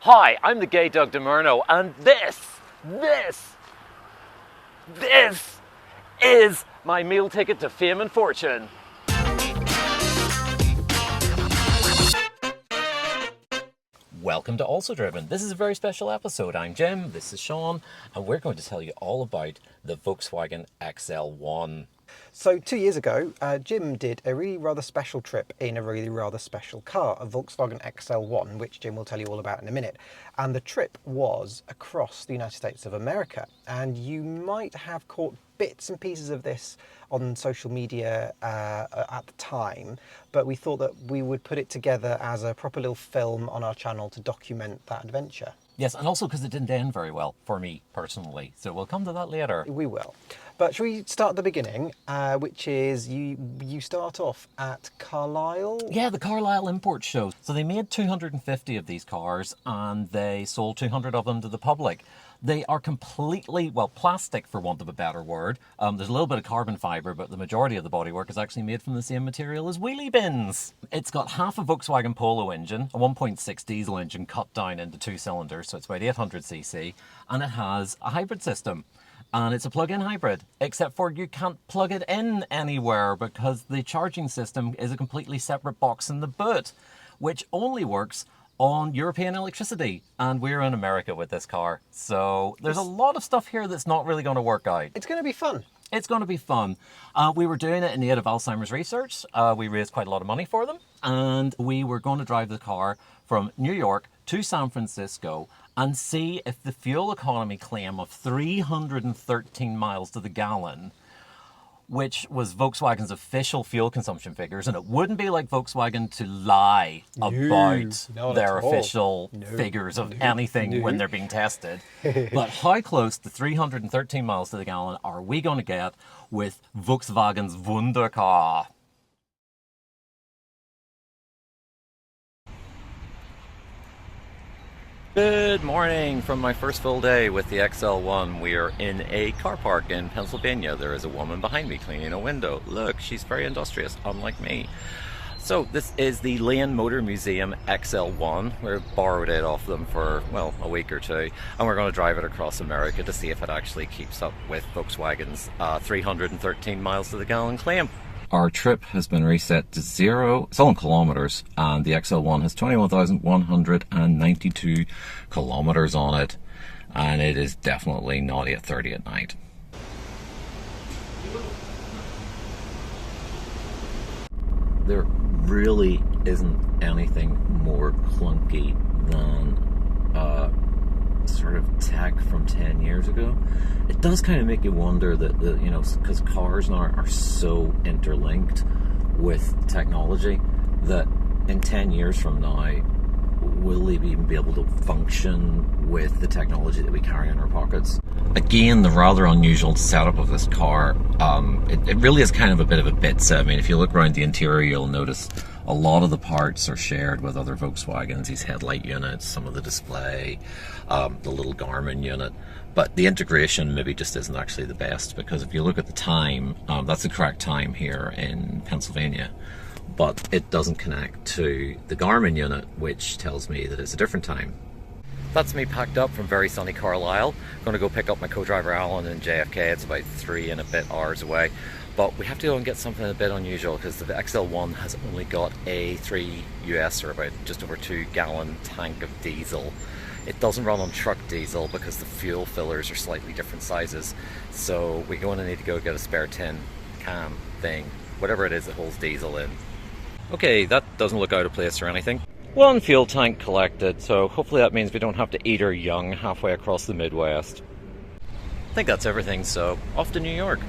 Hi, I'm the gay Doug DeMurno, and this is my meal ticket to fame and fortune. Welcome to Also Driven. This is a very special episode. I'm Jim, this is Sean, and we're going to tell you all about the Volkswagen XL1. So 2 years ago, Jim did a really rather special trip in a really rather special car, a Volkswagen XL1, which Jim will tell you all about in a minute. And the trip was across the United States of America. And you might have caught bits and pieces of this on social media at the time, but we thought that we would put it together as a proper little film on our channel to document that adventure. Yes, and also because it didn't end very well for me personally. So we'll come to that later. We will. But shall we start at the beginning, which is you start off at Carlisle? Yeah, the Carlisle Import Show. So they made 250 of these cars and they sold 200 of them to the public. They are completely, well, plastic for want of a better word. There's a little bit of carbon fibre, but the majority of the bodywork is actually made from the same material as wheelie bins. It's got half a Volkswagen Polo engine, a 1.6 diesel engine cut down into 2 cylinders, so it's about 800cc, and it has a hybrid system. And it's a plug-in hybrid, except for you can't plug it in anywhere because the charging system is a completely separate box in the boot, which only works on European electricity. And we're in America with this car. So there's a lot of stuff here that's not really going to work out. It's going to be fun. It's going to be fun. We were doing it in aid of Alzheimer's research. We raised quite a lot of money for them. And we were going to drive the car from New York to San Francisco and see if the fuel economy claim of 313 miles to the gallon, which was Volkswagen's official fuel consumption figures, and it wouldn't be like Volkswagen to lie about their official figures of anything when they're being tested. But how close to 313 miles to the gallon are we going to get with Volkswagen's wundercar? Good morning from my first full day with the XL1. We are in a car park in Pennsylvania. There is a woman behind me cleaning a window. Look, she's very industrious, unlike me. So this is the Lane Motor Museum XL1. We borrowed it off them for, well, a week or two, and we're going to drive it across America to see if it actually keeps up with Volkswagen's 313 miles to the gallon claim. Our trip has been reset to 0, it's all in kilometers, and the XL1 has 21,192 kilometers on it, and it is definitely not 8:30 at night. There really isn't anything more clunky than sort of tech from 10 years ago. It does kind of make you wonder that, you know, because cars now are so interlinked with technology that in 10 years from now, will they even be able to function with the technology that we carry in our pockets? Again, the rather unusual setup of this car, it really is kind of a bit of a bit. I mean, if you look around the interior, you'll notice a lot of the parts are shared with other Volkswagens, these headlight units, some of the display, the little Garmin unit. But the integration maybe just isn't actually the best, because if you look at the time, that's the correct time here in Pennsylvania, but it doesn't connect to the Garmin unit, which tells me that it's a different time. That's me packed up from very sunny Carlisle. I'm going to go pick up my co-driver Alan in JFK. It's about 3 and a bit hours away. But we have to go and get something a bit unusual because the XL1 has only got a 3 US, or about just over 2 gallon tank of diesel. It doesn't run on truck diesel because the fuel fillers are slightly different sizes. So we're going to need to go get a spare tin can thing, whatever it is that holds diesel in. Okay, that doesn't look out of place or anything. 1 fuel tank collected, so hopefully that means we don't have to eat our young halfway across the Midwest. I think that's everything, so off to New York.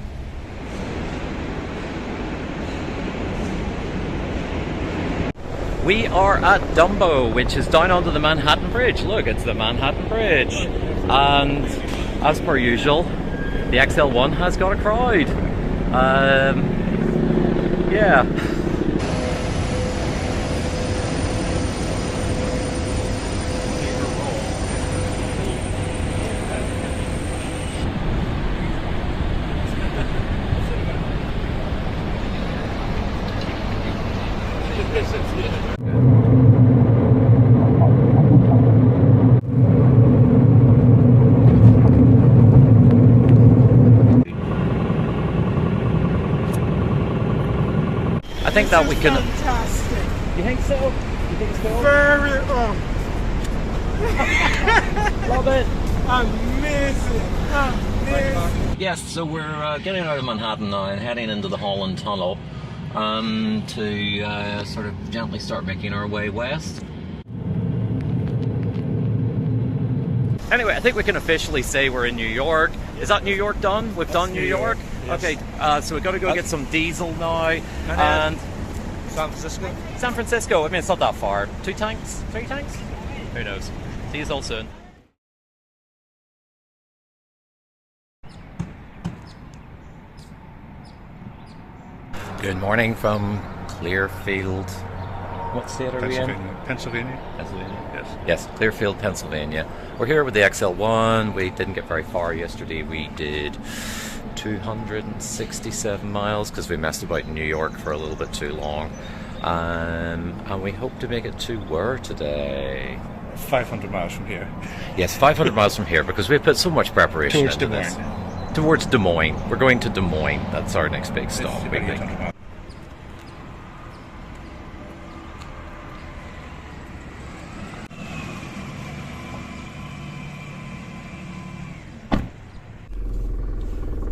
We are at Dumbo, which is down under the Manhattan Bridge. Look, it's the Manhattan Bridge. And as per usual, the XL1 has got a crowd. Yeah. think that we can. Fantastic. You think so? You think so? Very Love it. amazing. Amazing. Yes, so we're getting out of Manhattan now and heading into the Holland Tunnel to sort of gently start making our way west. Anyway, I think we can officially say we're in New York. Is that New York done? We've done New York? Yes. Okay, so we've got to go get some diesel now. And San Francisco. San Francisco, I mean, it's not that far. 2 tanks? 3 tanks? Who knows? See you all soon. Good morning from Clearfield. What state are we in? Pennsylvania. Pennsylvania? Yes. Yes, Clearfield, Pennsylvania. We're here with the XL1. We didn't get very far yesterday. We did 267 miles because we messed about in New York for a little bit too long. And we hope to make it to where today? 500 miles from here. Yes, 500 miles from here because we put so much preparation Towards into Des this. Moines. Towards Des Moines. We're going to Des Moines. That's our next big stop, It's we about think. 800 miles.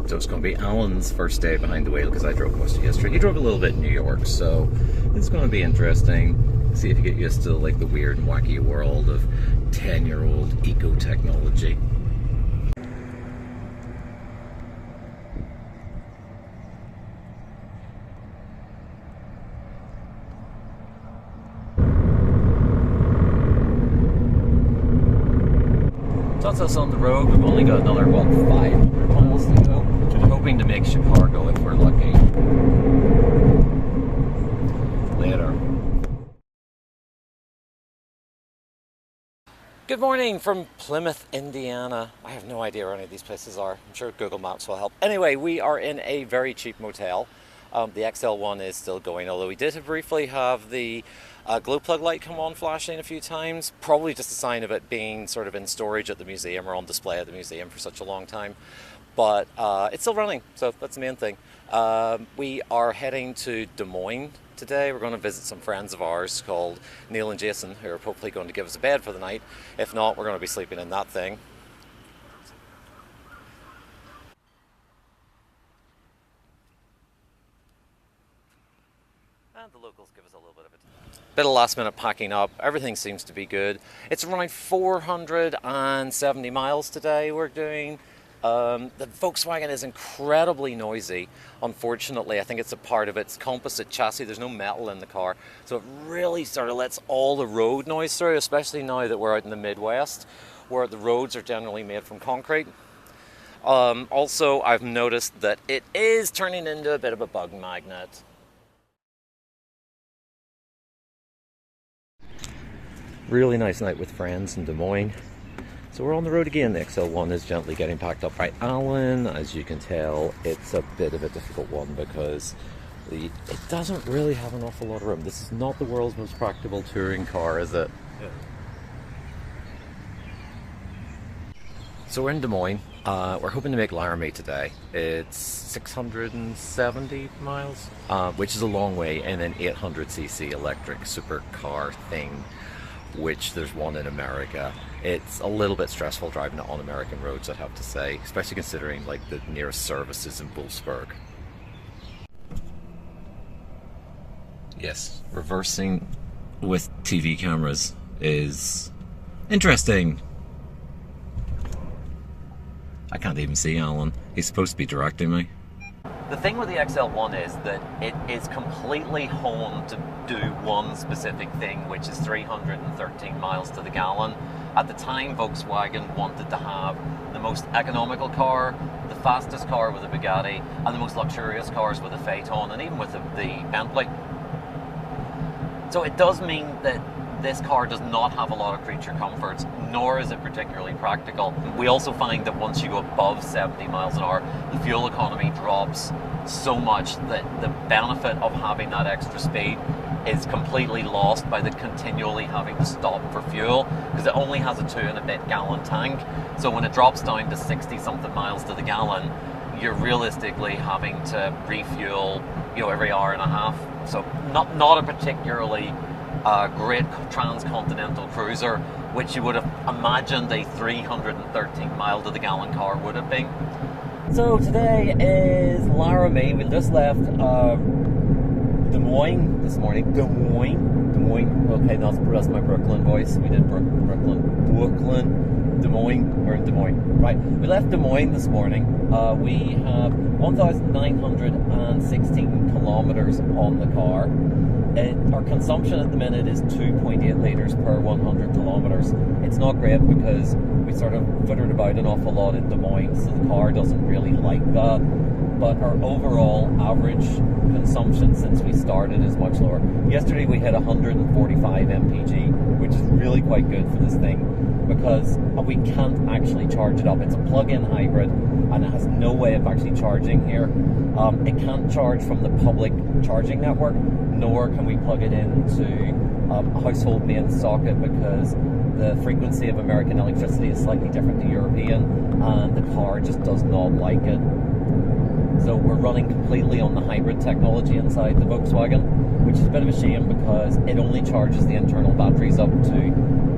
So it's going to be Alan's first day behind the wheel because I drove most of yesterday. He drove a little bit in New York, so it's going to be interesting. See if you get used to like the weird and wacky world of 10-year-old eco-technology. That's us on the road. We've only got another, what, 500 miles to go. We're hoping to make Chicago if we're lucky. Later. Good morning from Plymouth, Indiana. I have no idea where any of these places are. I'm sure Google Maps will help. Anyway, we are in a very cheap motel. The XL1 is still going, although we did briefly have the glow plug light come on flashing a few times. Probably just a sign of it being sort of in storage at the museum or on display at the museum for such a long time. But it's still running, so that's the main thing. We are heading to Des Moines today. We're going to visit some friends of ours called Neil and Jason, who are hopefully going to give us a bed for the night. If not, we're going to be sleeping in that thing. And the locals give us a little bit of a bit of last minute packing up. Everything seems to be good. It's around 470 miles today we're doing. The Volkswagen is incredibly noisy. Unfortunately, I think it's a part of its composite chassis. There's no metal in the car, so it really sort of lets all the road noise through, especially now that we're out in the Midwest, where the roads are generally made from concrete. Also, I've noticed that it is turning into a bit of a bug magnet. Really nice night with friends in Des Moines. So we're on the road again. The XL1 is gently getting packed up by Alan. As you can tell, it's a bit of a difficult one because it doesn't really have an awful lot of room. This is not the world's most practical touring car, is it? Yeah. So we're in Des Moines. We're hoping to make Laramie today. It's 670 miles, which is a long way, and an 800cc electric supercar thing, which there's one in America. It's a little bit stressful driving it on American roads, I'd have to say, especially considering like the nearest services in Wolfsburg. Yes, reversing with TV cameras is interesting. I can't even see Alan. He's supposed to be directing me. The thing with the XL1 is that it is completely honed to do one specific thing, which is 313 miles to the gallon. At the time, Volkswagen wanted to have the most economical car, the fastest car with a Bugatti, and the most luxurious cars with a Phaeton, and even with the Bentley. So it does mean that this car does not have a lot of creature comforts, nor is it particularly practical. We also find that once you go above 70 miles an hour, the fuel economy drops so much that the benefit of having that extra speed is completely lost by the continually having to stop for fuel, because it only has a 2 and a bit gallon tank. So when it drops down to 60 something miles to the gallon, you're realistically having to refuel, every hour and a half. So not a particularly great transcontinental cruiser, which you would have imagined a 313 mile to the gallon car would have been. So today is Laramie. We just left Des Moines this morning. Des Moines. Okay, that's my Brooklyn voice. We did Brooklyn, Des Moines. We're in Des Moines. Right, we left Des Moines this morning. We have 1,916 kilometers on the car. Our consumption at the minute is 2.8 litres per 100 kilometres. It's not great because we sort of footered about an awful lot in Des Moines, so the car doesn't really like that. But our overall average consumption since we started is much lower. Yesterday we hit 145 mpg, which is really quite good for this thing because we can't actually charge it up. It's a plug-in hybrid and it has no way of actually charging here. It can't charge from the public charging network, nor can we plug it into a household main socket because the frequency of American electricity is slightly different to European and the car just does not like it. So we're running completely on the hybrid technology inside the Volkswagen, which is a bit of a shame because it only charges the internal batteries up to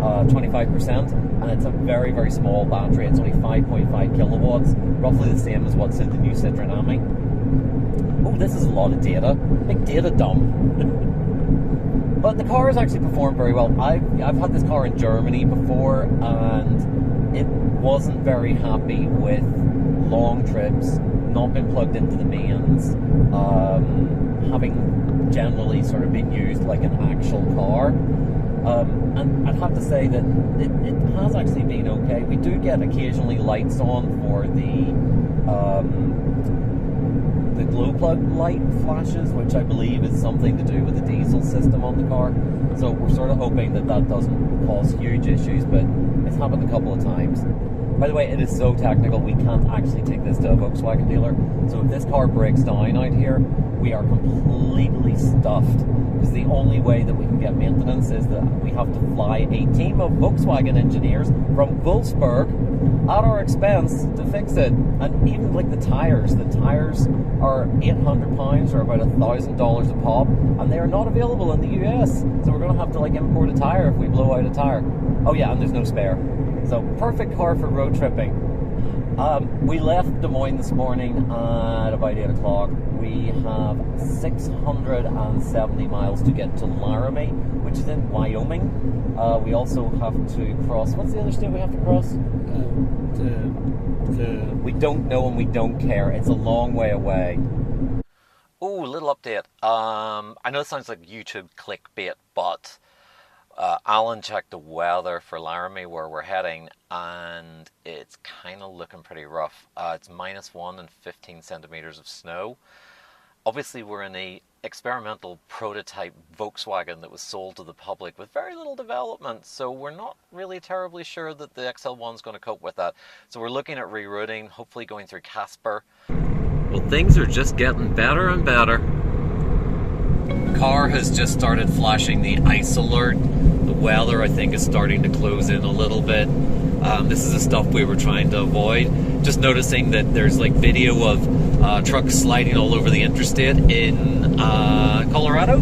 25%, and it's a very, very small battery. It's only 5.5 kilowatts, roughly the same as what's in the new Citroen Ami. Oh, this is a lot of data. Big data dump. But the car has actually performed very well. I've had this car in Germany before, and it wasn't very happy with long trips, not been plugged into the mains, having generally sort of been used like an actual car. And I'd have to say that it has actually been okay. We do get occasionally lights on for the glow plug light flashes, which I believe is something to do with the diesel system on the car. So we're sort of hoping that doesn't cause huge issues, but it's happened a couple of times. By the way, it is so technical, we can't actually take this to a Volkswagen dealer. So if this car breaks down out here, we are completely stuffed. Because the only way that we can get maintenance is that we have to fly a team of Volkswagen engineers from Wolfsburg at our expense to fix it. And even like the tires are £800 or about $1,000 a pop, and they are not available in the US. So we're going to have to like import a tire if we blow out a tire. Oh yeah, and there's no spare. So perfect car for road tripping. We left Des Moines this morning at about 8 o'clock. We have 670 miles to get to Laramie, which is in Wyoming. We also have to cross, what's the other state we have to cross? We don't know and we don't care. It's a long way away. Oh, little update. I know it sounds like YouTube clickbait, but Alan checked the weather for Laramie where we're heading, and it's kind of looking pretty rough. It's -1 and 15 centimeters of snow. Obviously, we're in a experimental prototype Volkswagen that was sold to the public with very little development, so we're not really terribly sure that the XL1 is going to cope with that. So we're looking at rerouting, hopefully going through Casper. Well, things are just getting better and better. The car has just started flashing the ice alert. The weather, I think, is starting to close in a little bit. This is the stuff we were trying to avoid. Just noticing that there's like video of trucks sliding all over the interstate in Colorado.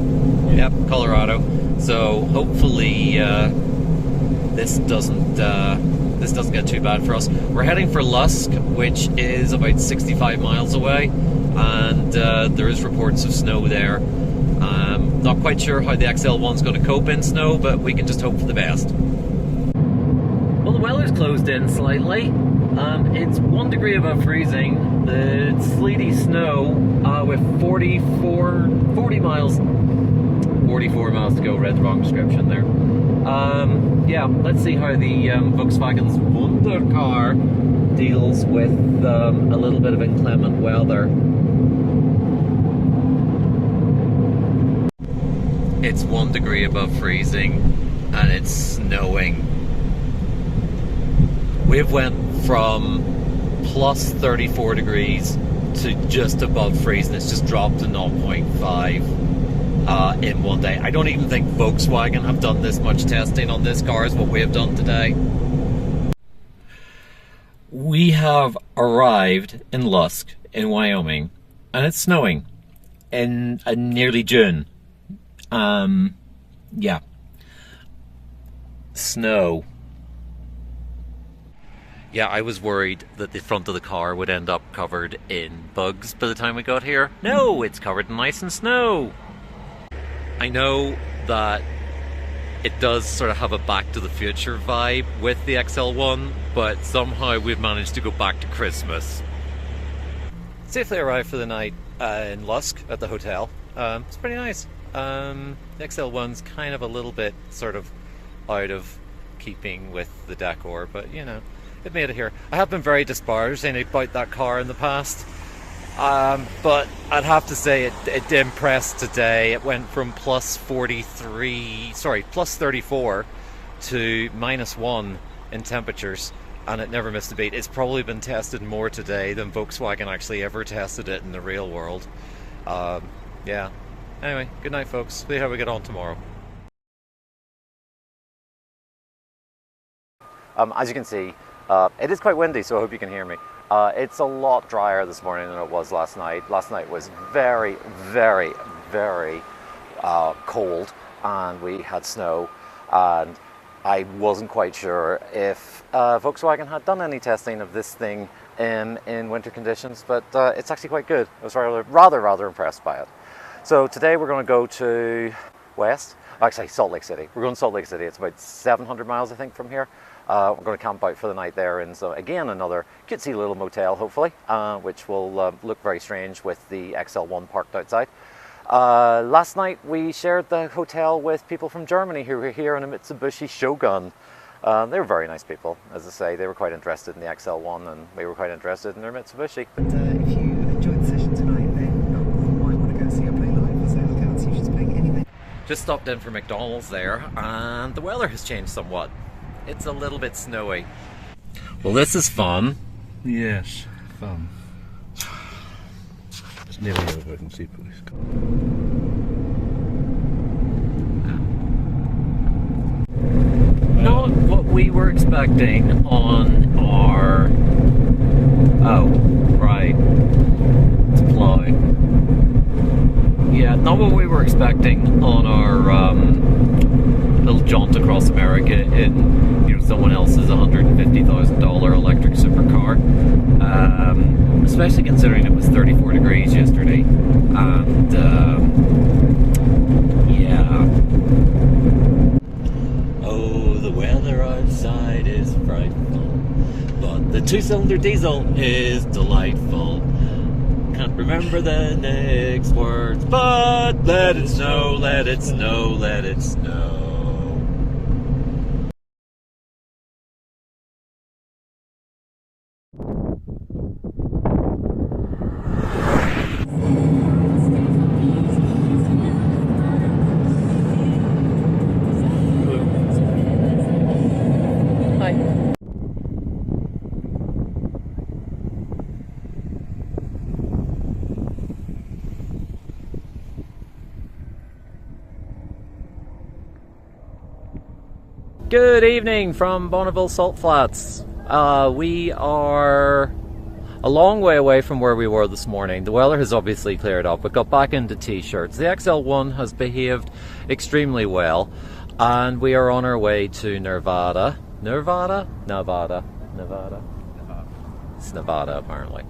Yep, Colorado. So hopefully this doesn't get too bad for us. We're heading for Lusk, which is about 65 miles away, and there is reports of snow there. Not quite sure how the XL1's going to cope in snow, but we can just hope for the best. Well, the weather's closed in slightly. It's 1 degree above freezing. It's sleety snow with 44 miles to go. Read the wrong description there. Yeah, let's see how the Volkswagen's wundercar deals with a little bit of inclement weather. It's 1 degree above freezing and it's snowing. We've went from plus 34 degrees to just above freezing. It's just dropped to 0.5 in one day. I don't even think Volkswagen have done this much testing on this car as what we have done today. We have arrived in Lusk in Wyoming, and it's snowing in nearly June. Yeah. Snow. Yeah, I was worried that the front of the car would end up covered in bugs by the time we got here. No, it's covered in ice and snow. I know that it does sort of have a Back to the Future vibe with the XL1, but somehow we've managed to go back to Christmas. Safely arrived for the night in Lusk at the hotel. It's pretty nice. The XL1's kind of a little bit sort of out of keeping with the decor, but you know, it made it here. I have been very disparaging about that car in the past, but I'd have to say it impressed today. It went from plus 34 to -1 in temperatures, and it never missed a beat. It's probably been tested more today than Volkswagen actually ever tested it in the real world. Yeah. Anyway, good night, folks. See how we get on tomorrow. As you can see, it is quite windy, so I hope you can hear me. It's a lot drier this morning than it was last night. Last night was very, very, very cold, and we had snow, and I wasn't quite sure if Volkswagen had done any testing of this thing in winter conditions, but it's actually quite good. I was rather impressed by it. So today we're going to go to Salt Lake City. We're going to Salt Lake City. It's about 700 miles, I think, from here. We're going to camp out for the night there in, so again, another cutesy little motel, hopefully, which will look very strange with the XL1 parked outside. Last night we shared the hotel with people from Germany who were here in a Mitsubishi Shogun. They were very nice people, as I say. They were quite interested in the XL1, and we were quite interested in their Mitsubishi. But if you enjoyed the session tonight, then you might want to go see her play live, so look out, see if she's playing anything. Just stopped in for McDonald's there, and the weather has changed somewhat. It's a little bit snowy. Well, this is fun. Yes, fun. It's nearly over, I can see police car. Not what we were expecting on our... Oh, right. It's plowing. Yeah, not what we were expecting on our little jaunt across America in, you know, someone else's $150,000 electric supercar. Especially considering it was 34 degrees yesterday, and yeah. Oh, the weather outside is frightful, but the two-cylinder diesel is delightful. Can't remember the next words, but let it snow, let it snow, let it snow. Good evening from Bonneville Salt Flats. We are a long way away from where we were this morning. The weather has obviously cleared up. We got back into t-shirts. The XL1 has behaved extremely well, and we are on our way to Nevada. It's Nevada, apparently.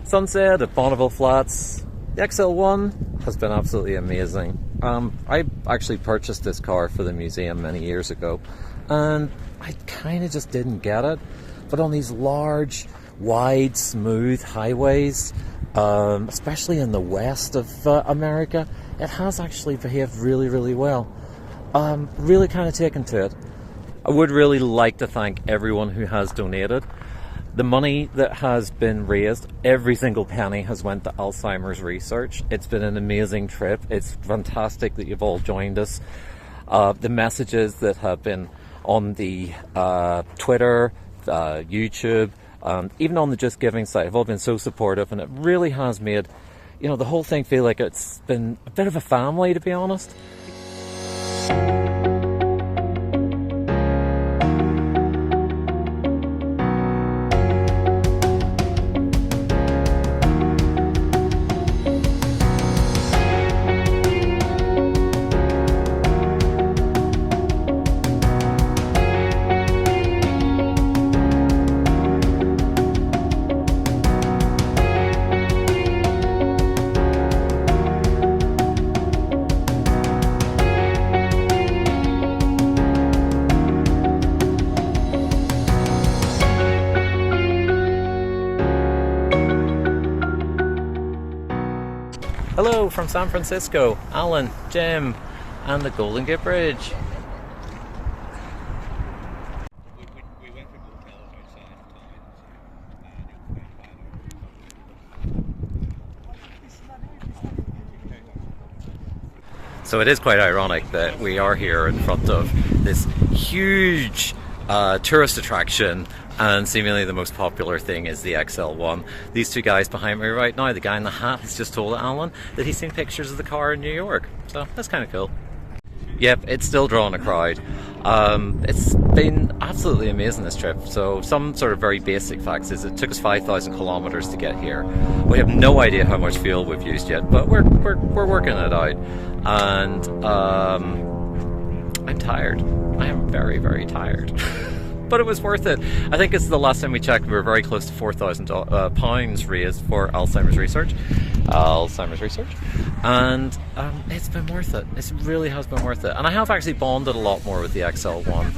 Sunset at Bonneville Flats. The XL1 has been absolutely amazing. I actually purchased this car for the museum many years ago, and I kind of just didn't get it. But on these large, wide, smooth highways, especially in the west of America, it has actually behaved really, really well. Really kind of taken to it. I would really like to thank everyone who has donated. The money that has been raised, every single penny has went to Alzheimer's research. It's been an amazing trip. It's fantastic that you've all joined us. The messages that have been on the Twitter, YouTube, even on the Just Giving site have all been so supportive, and it really has made, you know, the whole thing feel like it's been a bit of a family, to be honest. Hello from San Francisco, Alan, Jim, and the Golden Gate Bridge. We went to a hotel outside So it is quite ironic that we are here in front of this huge tourist attraction, and seemingly the most popular thing is the XL1. These two guys behind me right now, the guy in the hat has just told Alan that he's seen pictures of the car in New York. So that's kind of cool. Yep, it's still drawing a crowd. It's been absolutely amazing, this trip. So some sort of very basic facts is it took us 5,000 kilometers to get here. We have no idea how much fuel we've used yet, but we're working it out. And I'm tired. I am very, very tired. But it was worth it. I think it's the last time we checked, we were very close to £4,000 raised for Alzheimer's research. And it's been worth it. It really has been worth it. And I have actually bonded a lot more with the XL1.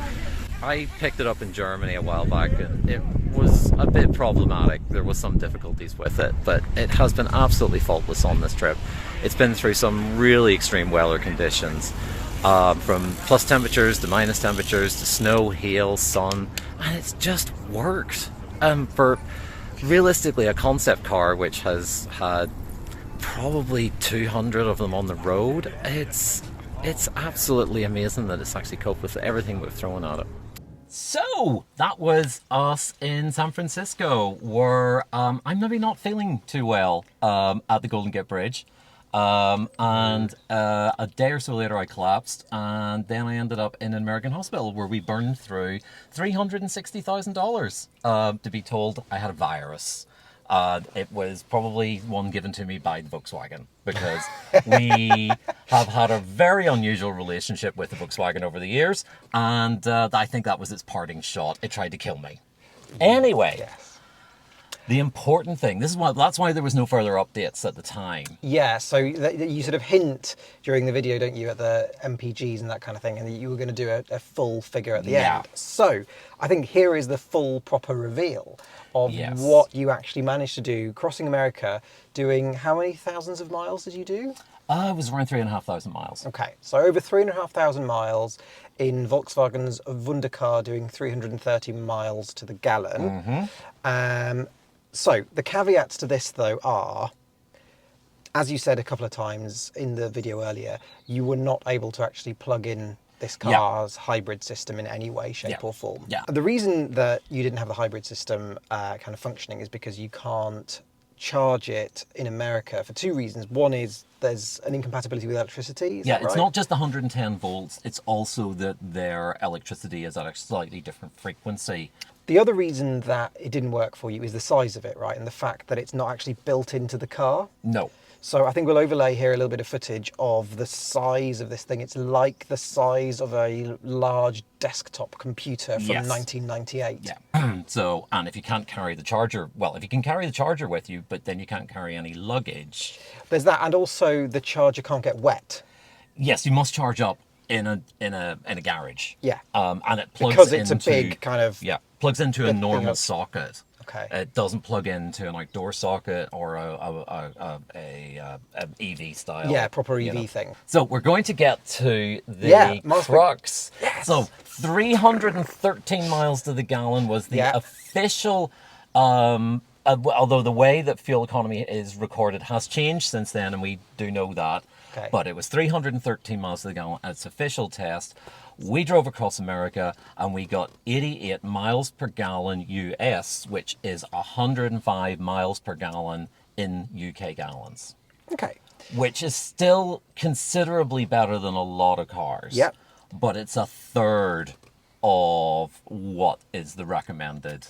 I picked it up in Germany a while back, and it was a bit problematic. There was some difficulties with it, but it has been absolutely faultless on this trip. It's been through some really extreme weather conditions. From plus temperatures to minus temperatures to snow, hail, sun, and it's just worked. For realistically a concept car which has had probably 200 of them on the road, it's absolutely amazing that it's actually coped with everything we've thrown at it. So that was us in San Francisco, where I'm maybe not feeling too well at the Golden Gate Bridge. And a day or so later I collapsed, and then I ended up in an American hospital where we burned through $360,000 to be told I had a virus. It was probably one given to me by the Volkswagen, because we have had a very unusual relationship with the Volkswagen over the years, and I think that was its parting shot. It tried to kill me. Anyway. Yes. The important thing, that's why there was no further updates at the time. Yeah, so you sort of hint during the video, don't you, at the MPGs and that kind of thing, and that you were going to do a full figure at the end. So I think here is the full proper reveal of what you actually managed to do, crossing America, doing how many thousands of miles did you do? It was around 3,500 miles. Okay, so over 3,500 miles in Volkswagen's wundercar, doing 330 miles to the gallon. Mm-hmm. So the caveats to this, though, are, as you said a couple of times in the video earlier, you were not able to actually plug in this car's hybrid system in any way, shape or form. Yeah. The reason that you didn't have the hybrid system kind of functioning is because you can't charge it in America for two reasons. One is there's an incompatibility with electricity. Is that right? It's not just 110 volts, it's also that their electricity is at a slightly different frequency. The other reason that it didn't work for you is the size of it, right? And the fact that it's not actually built into the car. No. So I think we'll overlay here a little bit of footage of the size of this thing. It's like the size of a large desktop computer from 1998. Yeah. So, and if you can't carry the charger, well, if you can carry the charger with you, but then you can't carry any luggage. There's that, and also the charger can't get wet. Yes, you must charge up in a garage. Yeah. And it plugs because it's a big kind of plugs into a normal socket. Okay. It doesn't plug into an outdoor socket or a EV style. Yeah, proper EV thing. So we're going to get to the crux. Yes. So 313 miles to the gallon was the official. Although the way that fuel economy is recorded has changed since then, and we do know that. Okay. But it was 313 miles to the gallon at its official test. We drove across America and we got 88 miles per gallon US, which is 105 miles per gallon in UK gallons. Okay. Which is still considerably better than a lot of cars. Yep. But it's a third of what is the recommended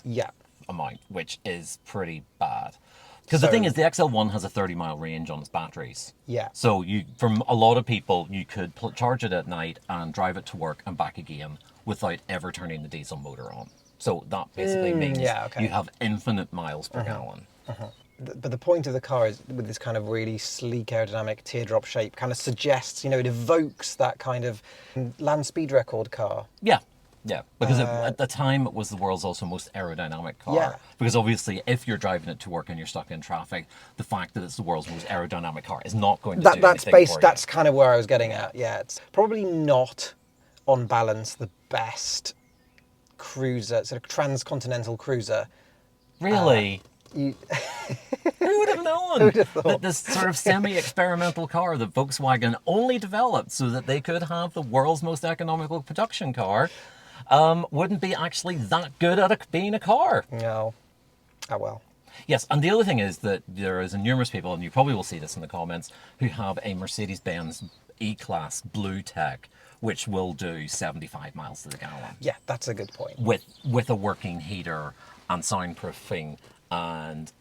amount, which is pretty bad. Because the thing is, the XL1 has a 30-mile range on its batteries. Yeah. So from a lot of people, you could charge it at night and drive it to work and back again without ever turning the diesel motor on. So that basically means you have infinite miles per gallon. But the point of the car is, with this kind of really sleek aerodynamic teardrop shape, kind of suggests, it evokes that kind of land speed record car. Yeah. Yeah, because at the time it was the world's also most aerodynamic car. Yeah. Because obviously, if you're driving it to work and you're stuck in traffic, the fact that it's the world's most aerodynamic car is not going to do anything for you. That's kind of where I was getting at. Yeah, it's probably not, on balance, the best cruiser, sort of transcontinental cruiser. Really? You, Who would have known Who would have thought? that this sort of semi-experimental car that Volkswagen only developed so that they could have the world's most economical production car wouldn't be actually that good at being a car? no. Oh well. Yes, and the other thing is that there is numerous people, and you probably will see this in the comments, who have a Mercedes-Benz E-Class Blue Tech, which will do 75 miles to the gallon. Yeah, that's a good point. With a working heater and soundproofing and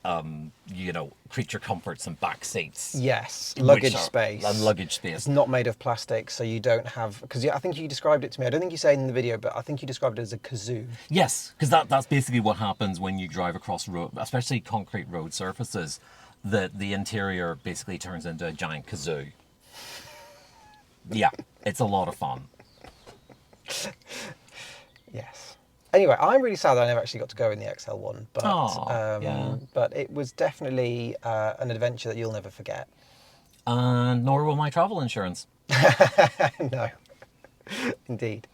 creature comforts and back seats. Yes, luggage which are- space. And luggage space. It's not made of plastic, so you don't have. Because I think you described it to me. I don't think you say it in the video, but I think you described it as a kazoo. Yes, because that's basically what happens when you drive across road, especially concrete road surfaces, that the interior basically turns into a giant kazoo. Yeah, it's a lot of fun. Yes. Anyway, I'm really sad that I never actually got to go in the XL1, but yeah. but it was definitely an adventure that you'll never forget. And nor will my travel insurance. No, indeed.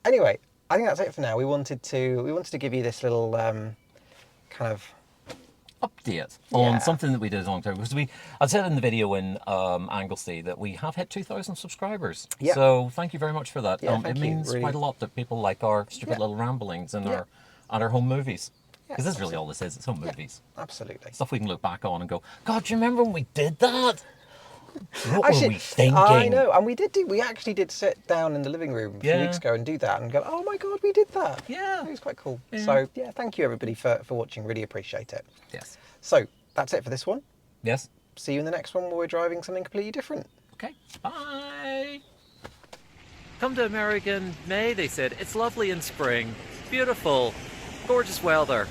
Anyway, I think that's it for now. We wanted to give you this little kind of Update on Yeah. something that we did a long time because I said in the video in Anglesey that we have hit 2,000 subscribers. Yeah. So thank you very much for that. Yeah, It thank you, means really. quite a lot that people like our stupid Yeah. little ramblings and Yeah. our home movies. Yeah, Because this is really all this is. It's home Yeah. movies. absolutely. Stuff we can look back on and go, God, do you remember when we did that? What were we thinking? I know, and we actually did sit down in the living room a few Yeah. weeks ago and do that and go, oh my God, we did that. Yeah. It was quite cool. Yeah. So yeah, thank you everybody for watching. Really appreciate it. Yes. So that's it for this one. Yes. See you in the next one where we're driving something completely different. Okay. Bye. Come to America in May, they said. It's lovely in spring. Beautiful. Gorgeous weather.